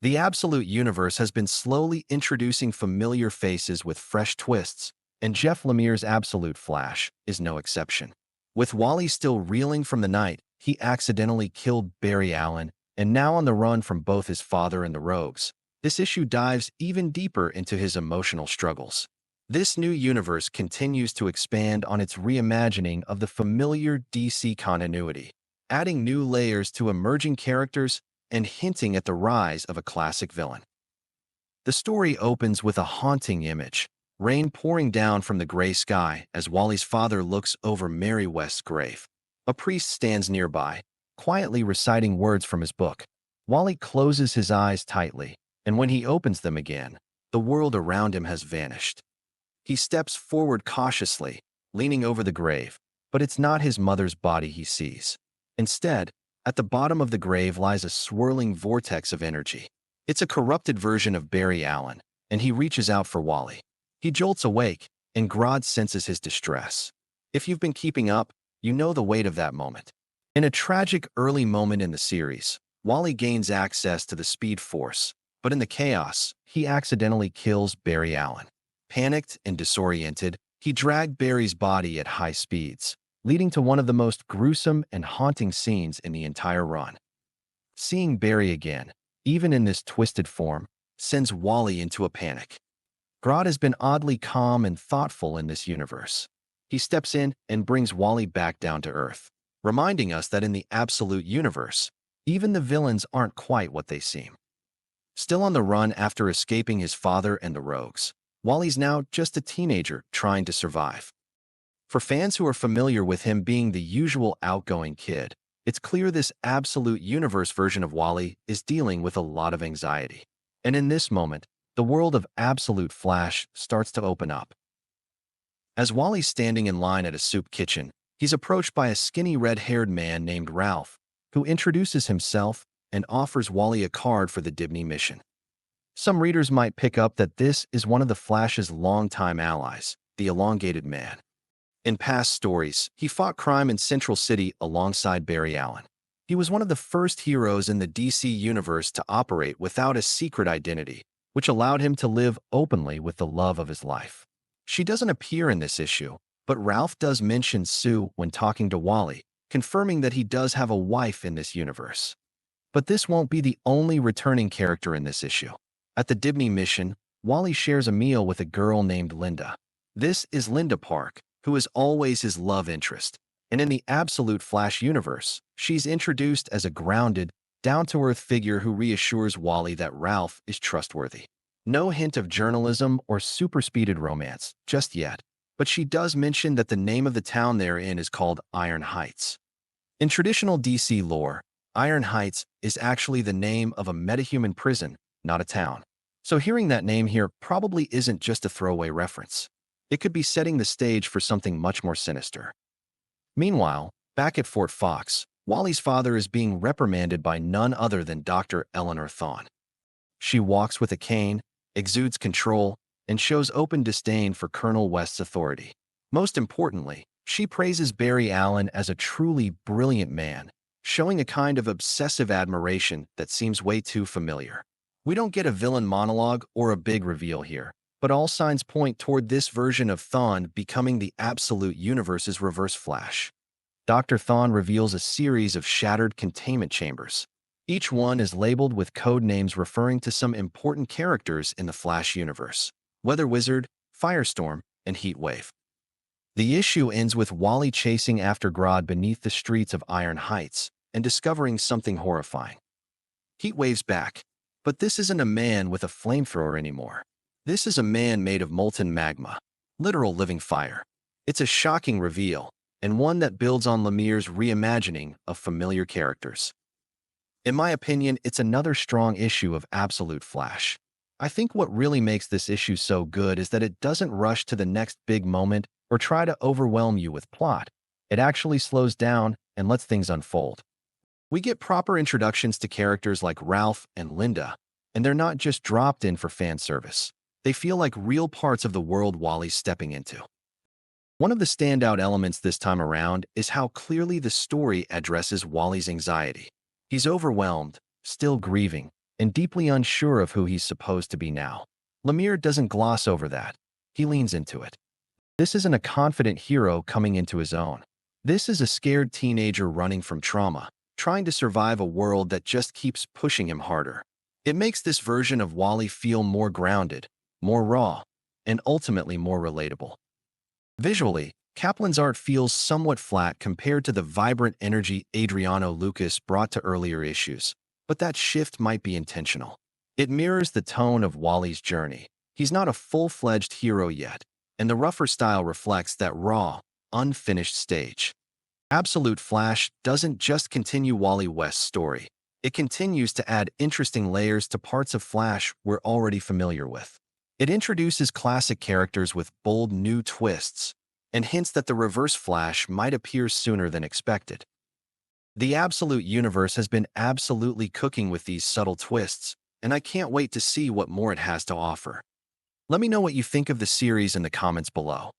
The Absolute Universe has been slowly introducing familiar faces with fresh twists, and Jeff Lemire's Absolute Flash is no exception. With Wally still reeling from the night he accidentally killed Barry Allen, and now on the run from both his father and the Rogues, this issue dives even deeper into his emotional struggles. This new universe continues to expand on its reimagining of the familiar DC continuity, adding new layers to emerging characters and hinting at the rise of a classic villain. The story opens with a haunting image, rain pouring down from the gray sky as Wally's father looks over Mary West's grave. A priest stands nearby, quietly reciting words from his book. Wally closes his eyes tightly, and when he opens them again, the world around him has vanished. He steps forward cautiously, leaning over the grave, but it's not his mother's body he sees. Instead, at the bottom of the grave lies a swirling vortex of energy. It's a corrupted version of Barry Allen, and he reaches out for Wally. He jolts awake, and Grodd senses his distress. If you've been keeping up, you know the weight of that moment. In a tragic early moment in the series, Wally gains access to the Speed Force, but in the chaos, he accidentally kills Barry Allen. Panicked and disoriented, he dragged Barry's body at high speeds, leading to one of the most gruesome and haunting scenes in the entire run. Seeing Barry again, even in this twisted form, sends Wally into a panic. Grodd has been oddly calm and thoughtful in this universe. He steps in and brings Wally back down to Earth, reminding us that in the Absolute Universe, even the villains aren't quite what they seem. Still on the run after escaping his father and the Rogues, Wally's now just a teenager trying to survive. For fans who are familiar with him being the usual outgoing kid, it's clear this Absolute Universe version of Wally is dealing with a lot of anxiety. And in this moment, the world of Absolute Flash starts to open up. As Wally's standing in line at a soup kitchen, he's approached by a skinny red-haired man named Ralph, who introduces himself and offers Wally a card for the Dibny mission. Some readers might pick up that this is one of the Flash's longtime allies, the Elongated Man. In past stories, he fought crime in Central City alongside Barry Allen. He was one of the first heroes in the DC universe to operate without a secret identity, which allowed him to live openly with the love of his life. She doesn't appear in this issue, but Ralph does mention Sue when talking to Wally, confirming that he does have a wife in this universe. But this won't be the only returning character in this issue. At the Dibny mission, Wally shares a meal with a girl named Linda. This is Linda Park, who is always his love interest, and in the Absolute Flash universe, she's introduced as a grounded, down-to-earth figure who reassures Wally that Ralph is trustworthy. No hint of journalism or super-speeded romance just yet, but she does mention that the name of the town they're in is called Iron Heights. In traditional DC lore, Iron Heights is actually the name of a metahuman prison, not a town. So hearing that name here probably isn't just a throwaway reference. It could be setting the stage for something much more sinister. Meanwhile, back at Fort Fox, Wally's father is being reprimanded by none other than Dr. Eleanor Thawne. She walks with a cane, exudes control, and shows open disdain for Colonel West's authority. Most importantly, she praises Barry Allen as a truly brilliant man, showing a kind of obsessive admiration that seems way too familiar. We don't get a villain monologue or a big reveal here, but all signs point toward this version of Thawne becoming the Absolute Universe's Reverse Flash. Dr. Thawne reveals a series of shattered containment chambers. Each one is labeled with code names referring to some important characters in the Flash universe: Weather Wizard, Firestorm, and Heatwave. The issue ends with Wally chasing after Grodd beneath the streets of Iron Heights and discovering something horrifying. Heatwave's back, but this isn't a man with a flamethrower anymore. This is a man made of molten magma, literal living fire. It's a shocking reveal, and one that builds on Lemire's reimagining of familiar characters. In my opinion, it's another strong issue of Absolute Flash. I think what really makes this issue so good is that it doesn't rush to the next big moment or try to overwhelm you with plot. It actually slows down and lets things unfold. We get proper introductions to characters like Ralph and Linda, and they're not just dropped in for fan service. They feel like real parts of the world Wally's stepping into. One of the standout elements this time around is how clearly the story addresses Wally's anxiety. He's overwhelmed, still grieving, and deeply unsure of who he's supposed to be now. Lemire doesn't gloss over that. He leans into it. This isn't a confident hero coming into his own. This is a scared teenager running from trauma, trying to survive a world that just keeps pushing him harder. It makes this version of Wally feel more grounded, more raw, and ultimately more relatable. Visually, Kaplan's art feels somewhat flat compared to the vibrant energy Adriano Lucas brought to earlier issues, but that shift might be intentional. It mirrors the tone of Wally's journey. He's not a full-fledged hero yet, and the rougher style reflects that raw, unfinished stage. Absolute Flash doesn't just continue Wally West's story. It continues to add interesting layers to parts of Flash we're already familiar with. It introduces classic characters with bold new twists, and hints that the Reverse Flash might appear sooner than expected. The Absolute Universe has been absolutely cooking with these subtle twists, and I can't wait to see what more it has to offer. Let me know what you think of the series in the comments below.